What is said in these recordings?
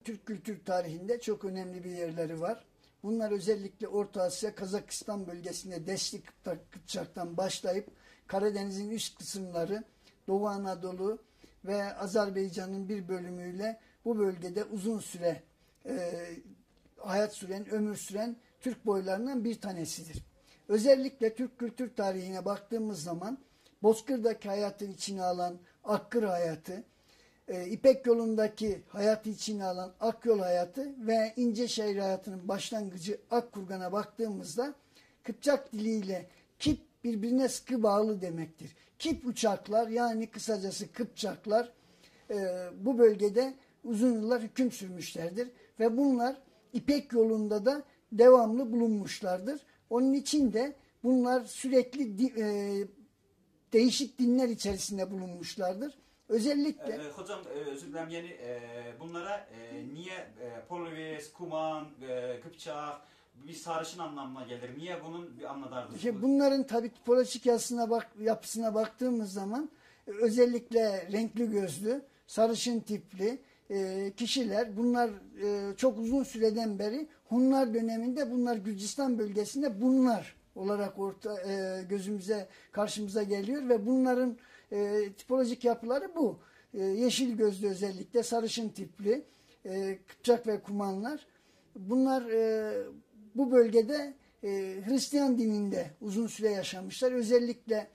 Türk kültür tarihinde çok önemli bir yerleri var. Bunlar özellikle Orta Asya, Kazakistan bölgesinde Deşli Kıpçak'tan başlayıp Karadeniz'in üst kısımları, Doğu Anadolu ve Azerbaycan'ın bir bölümüyle bu bölgede uzun süre hayat süren, ömür süren Türk boylarından bir tanesidir. Özellikle Türk kültür tarihine baktığımız zaman Bozkır'daki hayatı içine alan Akkır hayatı, İpek yolundaki hayatı içine alan Akyol hayatı ve İnceşehir hayatının başlangıcı Akkurgan'a baktığımızda Kıpçak diliyle Kip birbirine sıkı bağlı demektir. Kip uçaklar, yani kısacası Kıpçaklar bu bölgede uzun yıllar hüküm sürmüşlerdir ve bunlar İpek yolunda da devamlı bulunmuşlardır. Onun için de bunlar sürekli değişik dinler içerisinde bulunmuşlardır. Özellikle... Hocam özür dilerim, yani bunlara niye Polonez, Kuman, Kıpçak bir sarışın anlamına gelir? Niye bunun bir anladardı? Bunların tabii tipolojik yapısına baktığımız zaman özellikle renkli gözlü, sarışın tipli kişiler, bunlar çok uzun süreden beri Hunlar döneminde bunlar Gürcistan bölgesinde bunlar olarak karşımıza geliyor ve bunların tipolojik yapıları bu. Yeşil gözlü, özellikle sarışın tipli Kıpçak ve Kumanlar. Bunlar bu bölgede Hristiyan dininde uzun süre yaşamışlar. Özellikle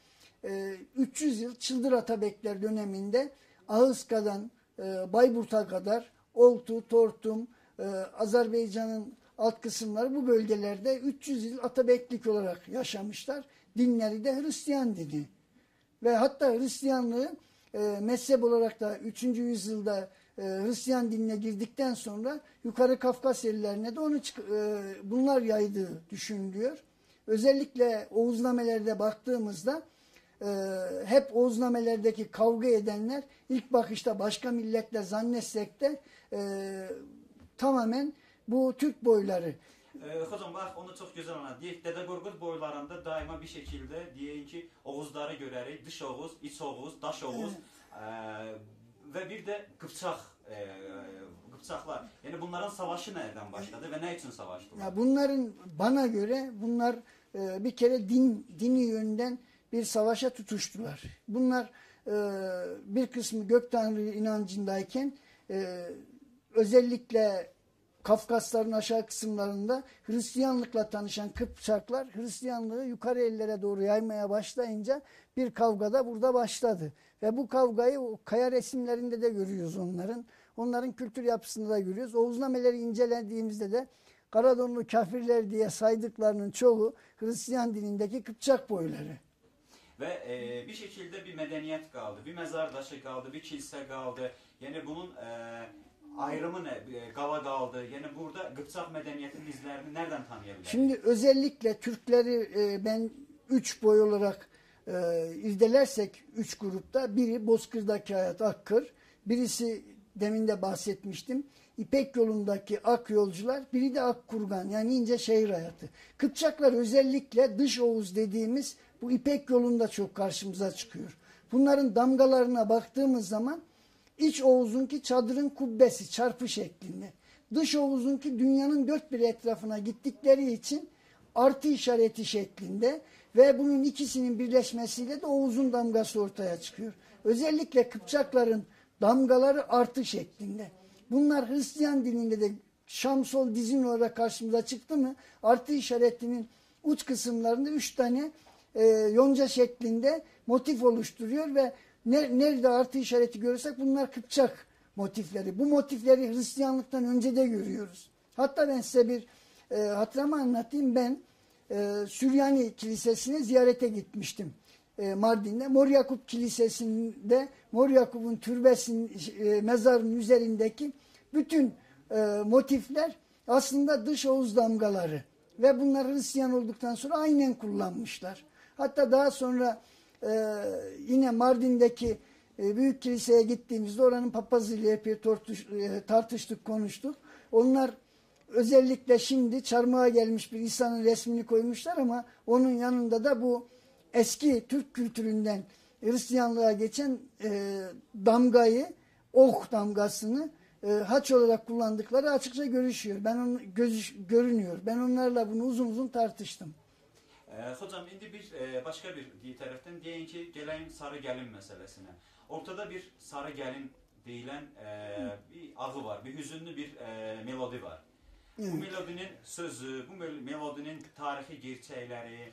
300 yıl Çıldır Atabekler döneminde Ahıska'dan Bayburt'a kadar Oltu, Tortum, Azerbaycan'ın alt kısımları, bu bölgelerde 300 yıl Atabeklik olarak yaşamışlar. Dinleri de Hristiyan dini. Ve hatta Hristiyanlığı mezhep olarak da 3. yüzyılda Hristiyan dinine girdikten sonra yukarı Kafkasyelilerine de bunlar yaydığı düşünülüyor. Özellikle Oğuznamelerde baktığımızda hep Oğuznamelerdeki kavga edenler ilk bakışta başka milletler zannetsek de tamamen bu Türk boyları. Hocam bak, onu çok güzel anladı. Dede Qorqud boylarında daima bir şekilde diyelim ki Oğuzları görərik. Dış Oğuz, iç Oğuz, daş Oğuz ve bir de Kıpçaklar. Yani bunların savaşı nereden başladı ve ne için savaştılar? Ya bunların, bana göre bunlar bir kere dini yönden bir savaşa tutuştular. Bunlar bir kısmı gök tanrı inancındayken özellikle Kafkasların aşağı kısımlarında Hristiyanlıkla tanışan Kıpçaklar Hristiyanlığı yukarı ellere doğru yaymaya başlayınca bir kavga da burada başladı. Ve bu kavgayı o kaya resimlerinde de görüyoruz onların. Onların kültür yapısında da görüyoruz. Oğuznameleri incelediğimizde de Karadonlu kafirler diye saydıklarının çoğu Hristiyan dinindeki Kıpçak boyları. Ve bir şekilde bir medeniyet kaldı, bir mezar taşı kaldı, bir kilise kaldı. Yani bunun ayrımı ne? Gala kaldı. Yani burada Kıpçak medeniyetinin izlerini nereden tanıyabiliriz? Şimdi özellikle Türkleri ben 3 boy olarak irdelersek 3 grupta, biri Bozkır'daki hayat Akkır, birisi demin de bahsetmiştim İpek yolundaki Ak yolcular, biri de Akkurgan, yani İnceşehir hayatı. Kıpçaklar özellikle Dış Oğuz dediğimiz bu İpek yolunda çok karşımıza çıkıyor. Bunların damgalarına baktığımız zaman İç Oğuz'unki çadırın kubbesi, çarpı şeklinde. Dış Oğuz'unki dünyanın dört bir etrafına gittikleri için artı işareti şeklinde ve bunun ikisinin birleşmesiyle de Oğuz'un damgası ortaya çıkıyor. Özellikle Kıpçakların damgaları artı şeklinde. Bunlar Hristiyan dininde de Şamsol dizin olarak karşımıza çıktı mı artı işaretinin uç kısımlarında 3 tane yonca şeklinde motif oluşturuyor ve nerede artı işareti görürsek bunlar Kıpçak motifleri. Bu motifleri Hristiyanlıktan önce de görüyoruz. Hatta ben size bir hatırımı anlatayım. Ben Süryani Kilisesi'ne ziyarete gitmiştim Mardin'de. Mor Yakup Kilisesi'nde Mor Yakup'un türbesinin mezarının üzerindeki bütün motifler aslında Dış Oğuz damgaları ve bunlar Hristiyan olduktan sonra aynen kullanmışlar. Hatta daha sonra yine Mardin'deki büyük kiliseye gittiğimizde oranın papazıyla epey tartıştık, konuştuk. Onlar özellikle şimdi çarmıha gelmiş bir İsa'nın resmini koymuşlar ama onun yanında da bu eski Türk kültüründen Hristiyanlığa geçen damgayı, ok damgasını haç olarak kullandıkları açıkça görünüyor. Ben onlarla bunu uzun uzun tartıştım. Hocam indi başka bir tərəfdən deyək ki, gələyim sarı gəlin məsələsinə. Ortada bir sarı gəlin deyilən bir ağı var, bir hüzünlü bir melodi var. Evet. Bu melodinin sözü, bu melodinin tarixi gerçəkləri,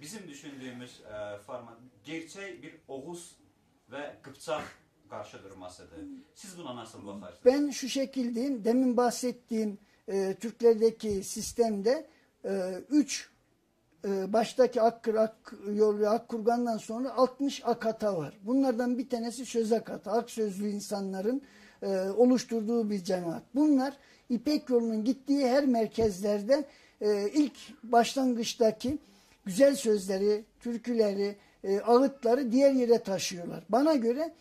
bizim düşündüyümüz format, gerçək bir Oğuz və Qıpçaq qarşı durmasıdır. Siz buna nasıl bakarsınız? Ben şu şekildeyim, demin bahsettiğim Türklerdeki sistemde 3 baştaki Akkır, Akyol ve Akkurgan'dan sonra 60 akata var. Bunlardan bir tanesi söz akata, ak sözlü insanların oluşturduğu bir cemaat. Bunlar İpek yolunun gittiği her merkezlerde ilk başlangıçtaki güzel sözleri, türküleri, ağıtları diğer yere taşıyorlar. Bana göre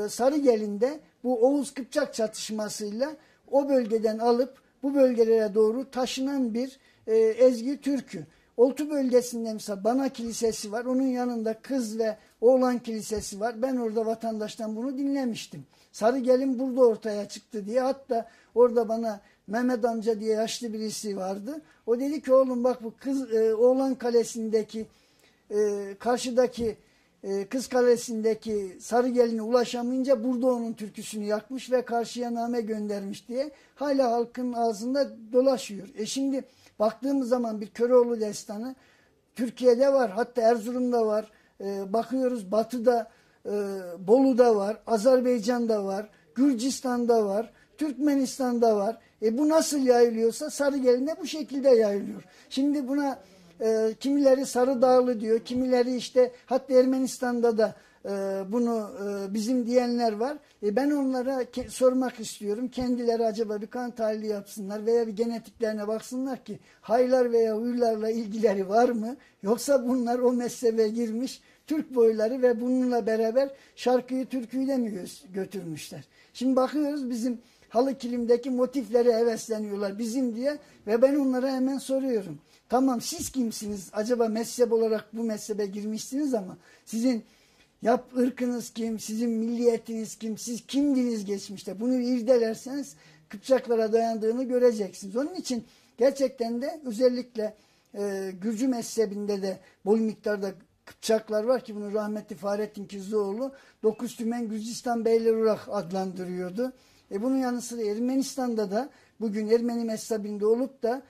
Sarıgelin'de bu Oğuz Kıpçak çatışmasıyla o bölgeden alıp bu bölgelere doğru taşınan bir ezgi türkü. Oltu bölgesinde mesela Bana Kilisesi var. Onun yanında Kız ve Oğlan Kilisesi var. Ben orada vatandaştan bunu dinlemiştim. Sarıgelin burada ortaya çıktı diye. Hatta orada bana Mehmet amca diye yaşlı birisi vardı. O dedi ki oğlum bak bu Oğlan Kalesi'ndeki karşıdaki Kız Kalesi'ndeki Sarıgelin'e ulaşamayınca burada onun türküsünü yakmış ve karşıya name göndermiş diye hala halkın ağzında dolaşıyor. Şimdi baktığımız zaman bir Köroğlu destanı Türkiye'de var, hatta Erzurum'da var. Bakıyoruz Batı'da, Bolu'da var, Azerbaycan'da var, Gürcistan'da var, Türkmenistan'da var. Bu nasıl yayılıyorsa Sarıgelin'de bu şekilde yayılıyor. Şimdi buna kimileri Sarıdağlı diyor, kimileri işte hatta Ermenistan'da da bunu bizim diyenler var. Ben onlara sormak istiyorum. Kendileri acaba bir kan tahlili yapsınlar veya bir genetiklerine baksınlar ki haylar veya huylarla ilgileri var mı? Yoksa bunlar o mezhebe girmiş Türk boyları ve bununla beraber şarkıyı, türküyü de mi götürmüşler? Şimdi bakıyoruz bizim halı kilimdeki motiflere hevesleniyorlar bizim diye ve ben onlara hemen soruyorum. Tamam siz kimsiniz? Acaba mezhep olarak bu mezhebe girmişsiniz ama sizin ırkınız kim? Sizin milliyetiniz kim? Siz kimdiniz geçmişte? Bunu irdelerseniz Kıpçaklara dayandığını göreceksiniz. Onun için gerçekten de özellikle Gürcü mezhebinde de bol miktarda Kıpçaklar var ki bunu rahmetli Fahrettin Kizioğlu 9 Tümen Gürcistan Beyleri olarak adlandırıyordu. Bunun yanı sıra Ermenistan'da da bugün Ermeni mezhebinde olup da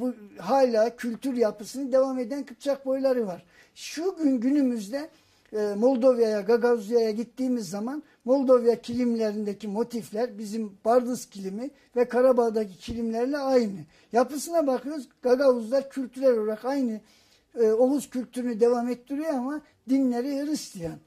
bu hala kültür yapısını devam eden Kıpçak boyları var. Şu günümüzde Moldova'ya, Gagavuzya'ya gittiğimiz zaman Moldova kilimlerindeki motifler bizim Bardız kilimi ve Karabağ'daki kilimlerle aynı. Yapısına bakıyoruz Gagavuzlar kültürel olarak aynı Oğuz kültürünü devam ettiriyor ama dinleri Hristiyan.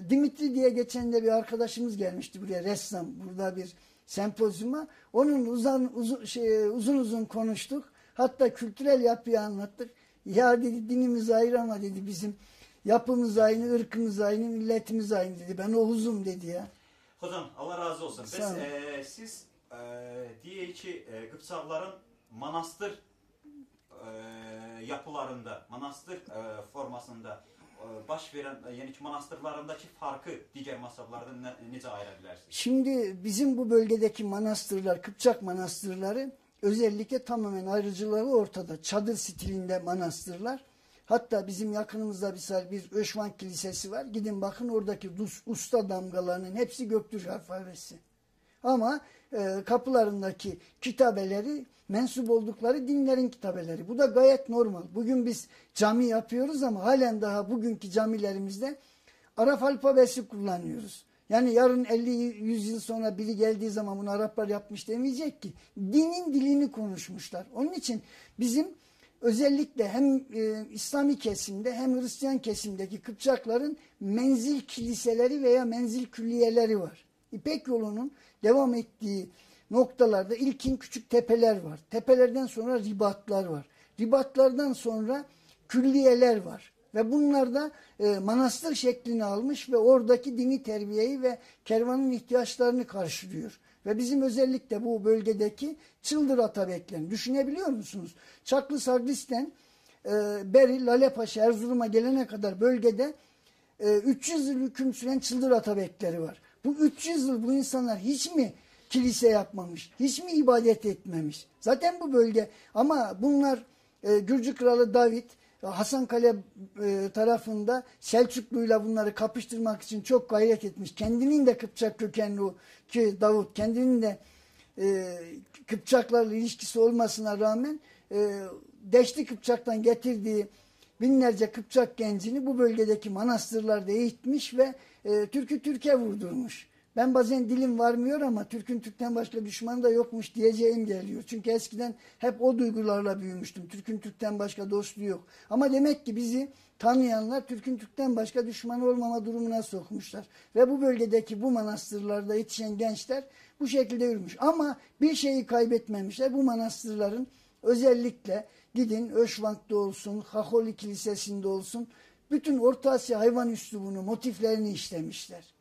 Dimitri diye geçen de bir arkadaşımız gelmişti buraya, ressam, burada bir sempozyuma. Onun uzun uzun konuştuk. Hatta kültürel yapıyı anlattık. Ya dedi dinimiz ayrı ama dedi bizim yapımız aynı, ırkımız aynı, milletimiz aynı dedi. Ben Oğuz'um dedi ya. Hocam Allah razı olsun. Siz diye ki Kıpçakların manastır yapılarında, manastır formasında baş veren, yani ki manastırlarındaki farkı diğer mezheplerden necə ayıra bilərsiniz? Şimdi bizim bu bölgedeki manastırlar, Kıpçak manastırları özellikle tamamen ayrıcılığı ortada. Çadır stilinde manastırlar. Hatta bizim yakınımızda bir Öşvan Kilisesi var. Gidin bakın oradaki usta damgalarının hepsi Göktürk alfabesi. Ama kapılarındaki kitabeleri mensup oldukları dinlerin kitabeleri. Bu da gayet normal. Bugün biz cami yapıyoruz ama halen daha bugünkü camilerimizde Arap alfabesi kullanıyoruz. Yani yarın 50-100 yıl sonra biri geldiği zaman bunu Araplar yapmış demeyecek ki. Dinin dilini konuşmuşlar. Onun için bizim özellikle hem İslami kesimde hem Hristiyan kesimdeki Kıpçakların menzil kiliseleri veya menzil külliyeleri var. İpek yolunun devam ettiği noktalarda ilkin küçük tepeler var. Tepelerden sonra ribatlar var. Ribatlardan sonra külliyeler var. Ve bunlar da manastır şeklini almış ve oradaki dini terbiyeyi ve kervanın ihtiyaçlarını karşılıyor. Ve bizim özellikle bu bölgedeki Çıldır Atabeklerini düşünebiliyor musunuz? Çaklı Sargis'ten beri Lalepaşa, Erzurum'a gelene kadar bölgede 300 yıl hüküm süren Çıldır Atabekleri var. Bu 300 yıl bu insanlar hiç mi kilise yapmamış? Hiç mi ibadet etmemiş? Zaten bu bölge, ama bunlar Gürcü Kralı David, Hasankale tarafında Selçuklu'yla bunları kapıştırmak için çok gayret etmiş. Kendinin de Kıpçak kökenli ki Davut, kendinin de Kıpçaklarla ilişkisi olmasına rağmen Deşti Kıpçak'tan getirdiği binlerce Kıpçak gencini bu bölgedeki manastırlarda eğitmiş ve Türk'ü Türk'e vurdurmuş. Ben bazen dilim varmıyor ama Türk'ün Türk'ten başka düşmanı da yokmuş diyeceğim geliyor. Çünkü eskiden hep o duygularla büyümüştüm. Türk'ün Türk'ten başka dostu yok. Ama demek ki bizi tanıyanlar Türk'ün Türk'ten başka düşmanı olmama durumuna sokmuşlar. Ve bu bölgedeki bu manastırlarda yetişen gençler bu şekilde yürümüş. Ama bir şeyi kaybetmemişler. Bu manastırların özellikle gidin Öşvank'ta olsun, Haholi Kilisesi'nde olsun, bütün Orta Asya hayvan üslubunu, motiflerini işlemişler.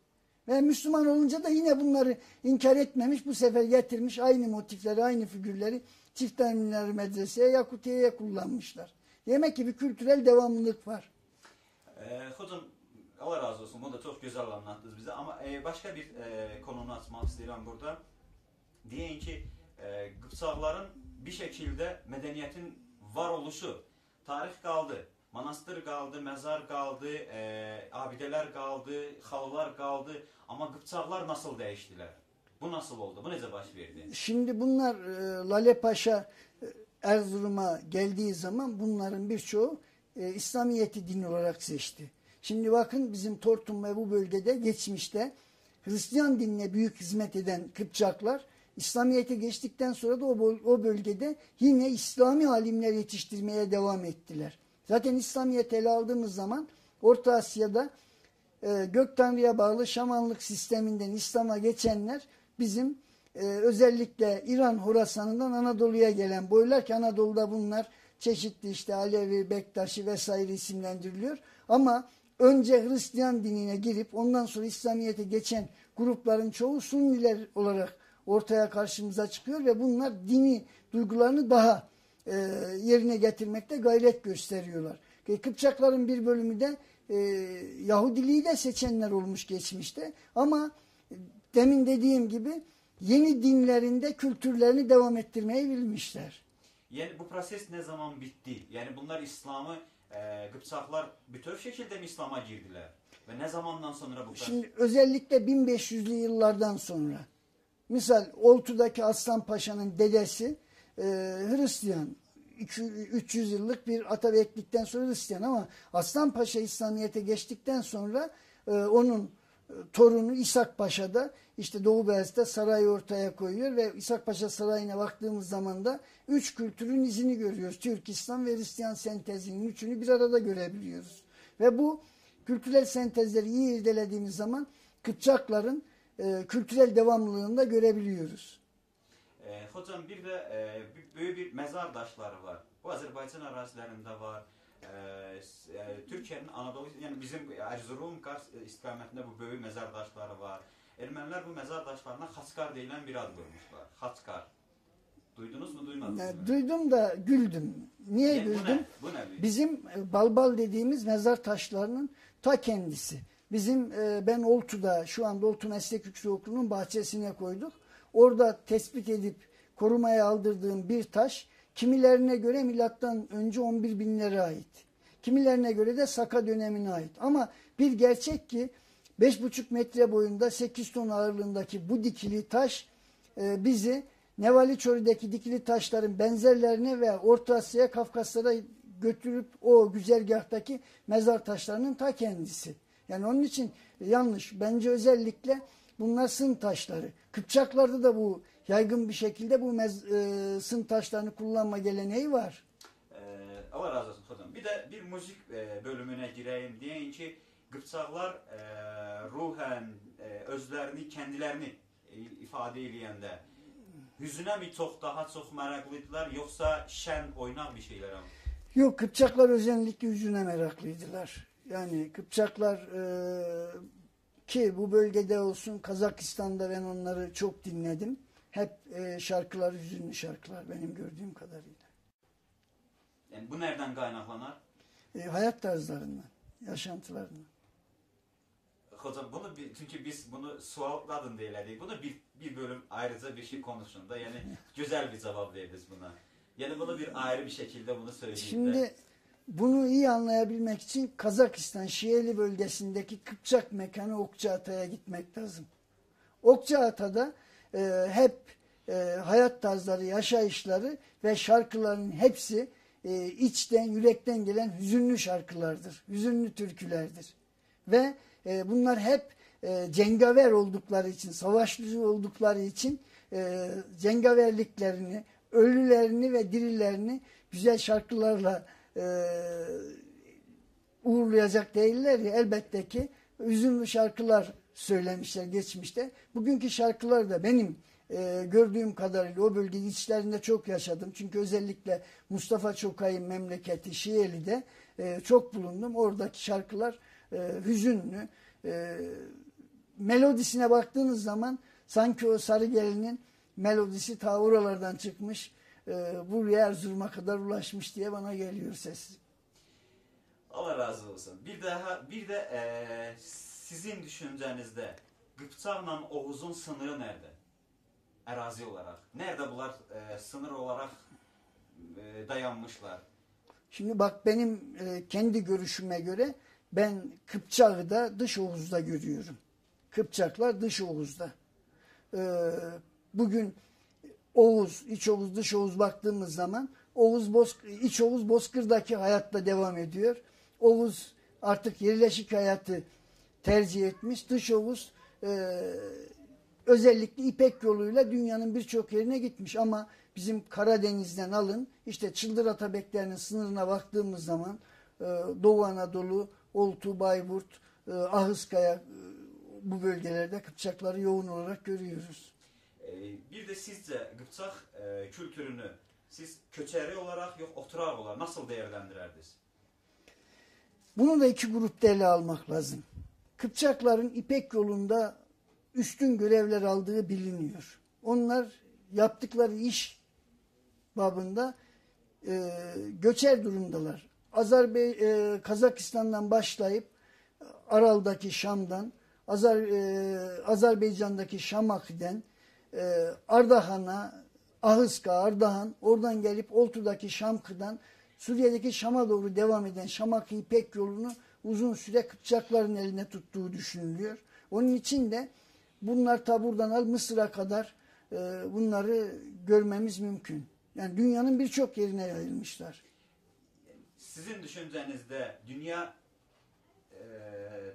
Ve Müslüman olunca da yine bunları inkar etmemiş. Bu sefer getirmiş aynı motifleri, aynı figürleri Çifteminler Medrese'ye, Yakutiye'ye kullanmışlar. Demek ki bir kültürel devamlılık var. Hocam Allah razı olsun. Bunu da çok güzel anlattınız bize. Ama başka bir konunu açmak istiyorum burada. Diyeyin ki Kıpçakların bir şekilde medeniyetin varoluşu, tarih kaldı. Manastır kaldı, mezar kaldı, abideler kaldı, halılar kaldı. Ama Kıpçaklar nasıl değiştiler? Bu nasıl oldu? Bu nece baş verdi? Şimdi bunlar Lale Paşa Erzurum'a geldiği zaman bunların birçoğu İslamiyet'i din olarak seçti. Şimdi bakın bizim Tortum ve bu bölgede geçmişte Hristiyan dinine büyük hizmet eden Kıpçaklar İslamiyet'e geçtikten sonra da o bölgede yine İslami alimler yetiştirmeye devam ettiler. Zaten İslamiyet'i ele aldığımız zaman Orta Asya'da Gök Tanrı'ya bağlı şamanlık sisteminden İslam'a geçenler bizim özellikle İran Horasan'ından Anadolu'ya gelen boylar ki Anadolu'da bunlar çeşitli işte Alevi, Bektaşi vesaire isimlendiriliyor. Ama önce Hristiyan dinine girip ondan sonra İslamiyet'e geçen grupların çoğu Sunniler olarak ortaya karşımıza çıkıyor ve bunlar dini duygularını daha yerine getirmekte gayret gösteriyorlar. Kıpçakların bir bölümü de Yahudiliği de seçenler olmuş geçmişte. Ama demin dediğim gibi yeni dinlerinde kültürlerini devam ettirmeyi bilmişler. Yani bu proses ne zaman bitti? Yani bunlar İslam'ı, Kıpçaklar bütün şekilde mi İslam'a girdiler? Ve ne zamandan sonra bu proses? Şimdi özellikle 1500'lü yıllardan sonra. Misal Oltu'daki Aslan Paşa'nın dedesi Hristiyan. 300 yıllık bir atabeklikten sonra Hristiyan ama Aslan Paşa İslamiyet'e geçtikten sonra onun torunu İshak Paşa da işte Doğu Beyazıt'ta sarayı ortaya koyuyor ve İshak Paşa Sarayı'na baktığımız zaman da 3 kültürün izini görüyoruz. Türk, İslam ve Hristiyan sentezinin üçünü bir arada görebiliyoruz. Ve bu kültürel sentezleri iyi irdelediğimiz zaman Kıpçakların kültürel devamlılığını da görebiliyoruz. Hocam bir de böyle bir mezar taşları var. Bu Azerbaycan arazilerinde var. Türkiye'nin Anadolu, yani bizim Erzurum, Kars istikametinde bu büyük mezar taşları var. Ermeniler bu mezar taşlarına Xaskar denilen bir ad koymuşlar. Xaskar. Duydunuz mu, duymadınız mı? Duydum da güldüm. Niye güldüm? Bu ne? Bizim balbal dediğimiz mezar taşlarının ta kendisi. Bizim ben Oltu'da, şu anda Oltu Meslek Yüksekokulu'nun bahçesine koyduk. Orada tespit edip korumaya aldırdığım bir taş, kimilerine göre milattan önce 11 binlere ait. Kimilerine göre de Saka dönemine ait. Ama bir gerçek ki 5,5 metre boyunda 8 ton ağırlığındaki bu dikili taş bizi Nevali-Çori'deki dikili taşların benzerlerine ve Orta Asya'ya, Kafkaslara götürüp o güzergahtaki mezar taşlarının ta kendisi. Yani onun için yanlış. Bence özellikle bunlar sın taşları. Kıpçaklarda da bu yaygın bir şekilde bu sın taşlarını kullanma geleneği var. Allah razı olsun hocam. Bir de bir müzik bölümüne gireyim deyin ki Kıpçaklar ruhen özlerini, kendilerini ifade edilende hüzüne mi daha çok meraklıydılar yoksa şen, oynak bir şeyler mi? Yok, Kıpçaklar özellikle hüzüne meraklıydılar. Yani Kıpçaklar ki bu bölgede olsun Kazakistan'da ben onları çok dinledim. Hep şarkılar hüzünlü şarkılar benim gördüğüm kadarıyla. Yani bu nereden kaynaklanar? Hayat tarzlarından, yaşantılarından. hocam bunu çünkü biz bunu sualladın diye elədik. Bunu bir bölüm ayrıca bir şey konuşun da yani güzel bir cevap veririz buna. Yani bunu bir ayrı bir şekilde bunu söyleyeyim. Şimdi bunu iyi anlayabilmek için Kazakistan Şieli bölgesindeki Kıpçak mekanı Okçaata'ya gitmek lazım. Okçaata'da hep hayat tarzları, yaşayışları ve şarkıların hepsi içten, yürekten gelen hüzünlü şarkılardır. Hüzünlü türkülerdir. Ve bunlar hep cengaver oldukları için, savaşçı oldukları için cengaverliklerini, ölülerini ve dirilerini güzel şarkılarla uğurlayacak değiller ya. Elbette ki hüzünlü şarkılar söylemişler geçmişte. Bugünkü şarkılar da benim gördüğüm kadarıyla o bölge içlerinde çok yaşadım. Çünkü özellikle Mustafa Çokay'ın memleketi Şieli'de çok bulundum. Oradaki şarkılar hüzünlü. Melodisine baktığınız zaman sanki o Sarı Gelin'in melodisi ta oralardan çıkmış, buraya Erzurum'a kadar ulaşmış diye bana geliyor ses. Allah razı olsun. Bir de sizin düşüncenizde Qıpçaqla Oğuz'un sınırı nerede? Arazi olarak. Nerede bunlar sınır olarak dayanmışlar? Şimdi bak benim kendi görüşüme göre ben Kıpçak'ı da Dış Oğuz'da görüyorum. Kıpçaklar Dış Oğuz'da. Bugün Oğuz, İç Oğuz, Dış Oğuz baktığımız zaman İç Oğuz Bozkır'daki hayatla devam ediyor. Oğuz artık yerleşik hayatı tercih etmiş. Dış Oğuz özellikle İpek yoluyla dünyanın birçok yerine gitmiş. Ama bizim Karadeniz'den alın işte Çıldır Atabeklerinin sınırına baktığımız zaman Doğu Anadolu, Oltu, Bayburt, Ahıskaya bu bölgelerde Kıpçakları yoğun olarak görüyoruz. Bir de sizce Qıpçaq kültürünü siz köçeri olarak yok oturaq olarak nasıl değerlendirirdiniz? Bunu da iki grupta ele almak lazım. Kıpçakların İpek yolunda üstün görevler aldığı biliniyor. Onlar yaptıkları iş babında göçer durumdalar. Kazakistan'dan başlayıp Aral'daki Şam'dan, Azerbaycan'daki Şamak'den, Ardahan'a, Ahıska, Ardahan, oradan gelip Oltu'daki Şamkı'dan Suriye'deki Şam'a doğru devam eden Şamak İpek yolunu uzun süre Kıpçakların eline tuttuğu düşünülüyor. Onun için de bunlar ta buradan al Mısır'a kadar bunları görmemiz mümkün. Yani dünyanın birçok yerine yayılmışlar. Sizin düşüncenizde dünya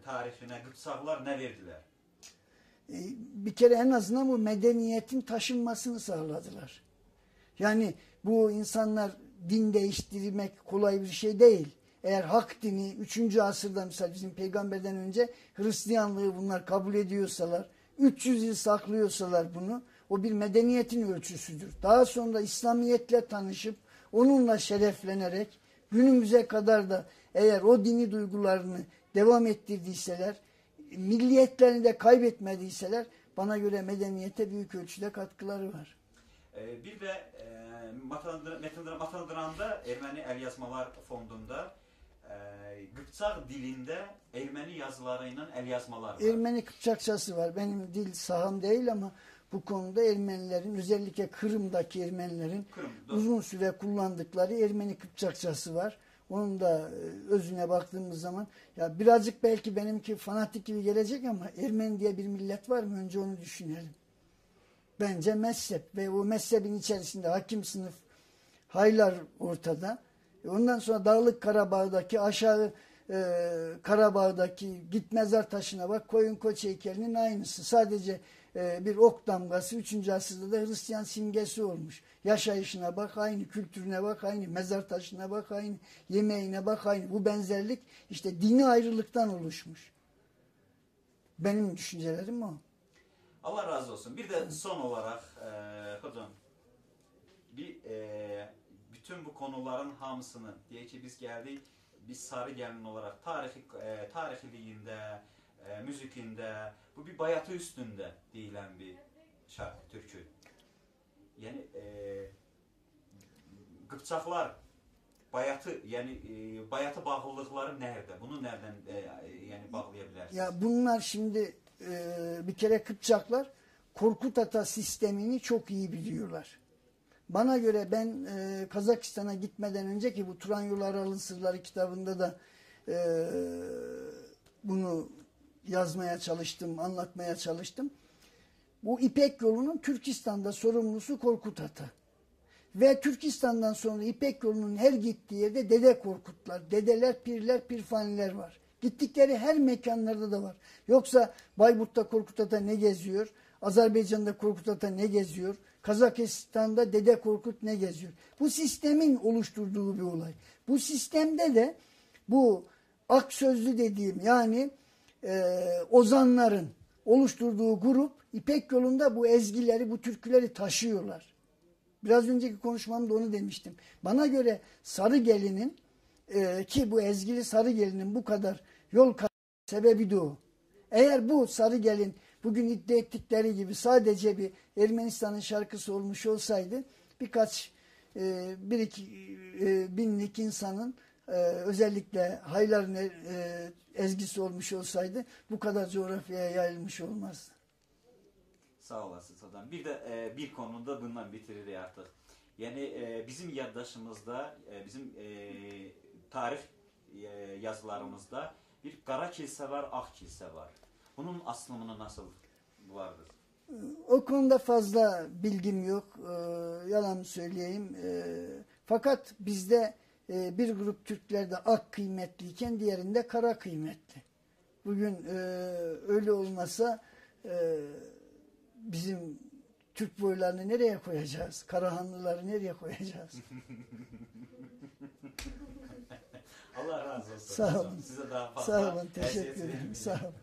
tarihine Qıpçaqlar ne verdiler? Bir kere en azından bu medeniyetin taşınmasını sağladılar. Yani bu insanlar din değiştirmek kolay bir şey değil. Eğer hak dini 3. asırda mesela bizim peygamberden önce Hristiyanlığı bunlar kabul ediyorsalar, 300 yıl saklıyorsalar bunu, o bir medeniyetin ölçüsüdür. Daha sonra İslamiyetle tanışıp onunla şereflenerek günümüze kadar da eğer o dini duygularını devam ettirdiyseler, milliyetlerini de kaybetmediyseler bana göre medeniyete büyük ölçüde katkıları var. Bir de Matandıranda Ermeni El Yazmalar Fondunda Qıpçaq dilinde Ermeni yazılarıyla el yazmalar var. Ermeni Kıpçakçası var. Benim dil saham değil ama bu konuda Ermenilerin özellikle Kırım'daki Ermenilerin uzun süre kullandıkları Ermeni Kıpçakçası var. Onun da özüne baktığımız zaman ya birazcık belki benimki fanatik gibi gelecek ama Ermeni diye bir millet var mı? Önce onu düşünelim. Bence mezhep ve o mezhebin içerisinde hakim sınıf haylar ortada. Ondan sonra Dağlık Karabağ'daki aşağı Karabağ'daki git mezar taşına bak koyun koç heykelinin aynısı. Sadece bir ok damgası 3. asırda da Hristiyan simgesi olmuş. Yaşayışına bak aynı, kültürüne bak aynı, mezar taşına bak aynı, yemeğine bak aynı. Bu benzerlik işte dini ayrılıktan oluşmuş. Benim düşüncelerim o. Allah razı olsun. Bir de son olarak hocam bütün bu konuların hamısını diye ki biz geldik biz Sarı Gelin olarak tarihiliğinde, müzikinde bu bir bayatı üstünde deyilen bir şarkı, türkü. Yani Qıpçaqlar bayatı, yani bayatı bağlılıkları nerede? Bunu nereden yani bağlayabilirsiniz? Ya bunlar şimdi bir kere Kıpçaklar Korkut Ata sistemini çok iyi biliyorlar. Bana göre ben Kazakistan'a gitmeden önce, ki bu Turan Yolu Aralığı Sırları kitabında da bunu yazmaya çalıştım, anlatmaya çalıştım. Bu İpek yolunun Türkistan'da sorumlusu Korkut Ata. Ve Türkistan'dan sonra İpek yolunun her gittiği yerde Dede Korkutlar, dedeler, pirler, pirfaniler var. Gittikleri her mekanlarda da var. Yoksa Bayburt'ta Korkut Ata ne geziyor? Azerbaycan'da Korkut Ata ne geziyor? Kazakistan'da Dede Korkut ne geziyor? Bu sistemin oluşturduğu bir olay. Bu sistemde de bu ak sözlü dediğim, yani ozanların oluşturduğu grup İpek yolunda bu ezgileri, bu türküleri taşıyorlar. Biraz önceki konuşmamda onu demiştim. Bana göre Sarıgelin'in ki bu ezgili Sarıgelin'in bu kadar yol kat sebebi de o. Eğer bu Sarıgelin bugün iddia ettikleri gibi sadece bir Ermenistan'ın şarkısı olmuş olsaydı, birkaç bir iki binlik insanın özellikle Haylar'ın ezgisi olmuş olsaydı bu kadar coğrafyaya yayılmış olmazdı. Sağ olasınız adam. Bir de bir konuda bundan bitirir artık. Yani bizim yaddaşımızda, bizim tarih yazılarımızda bir kara kilise var, ak kilise var. Bunun aslımını nasıl vardır? O konuda fazla bilgim yok. Yalan söyleyeyim. Fakat bizde bir grup Türklerde ak kıymetliyken diğerinde kara kıymetli. Bugün öyle olmasa bizim Türk boylarını nereye koyacağız? Karahanlıları nereye koyacağız? Allah razı olsun. Sağ olun. Size daha fazla Sağ olun. Teşekkür ederim. Sağ olun.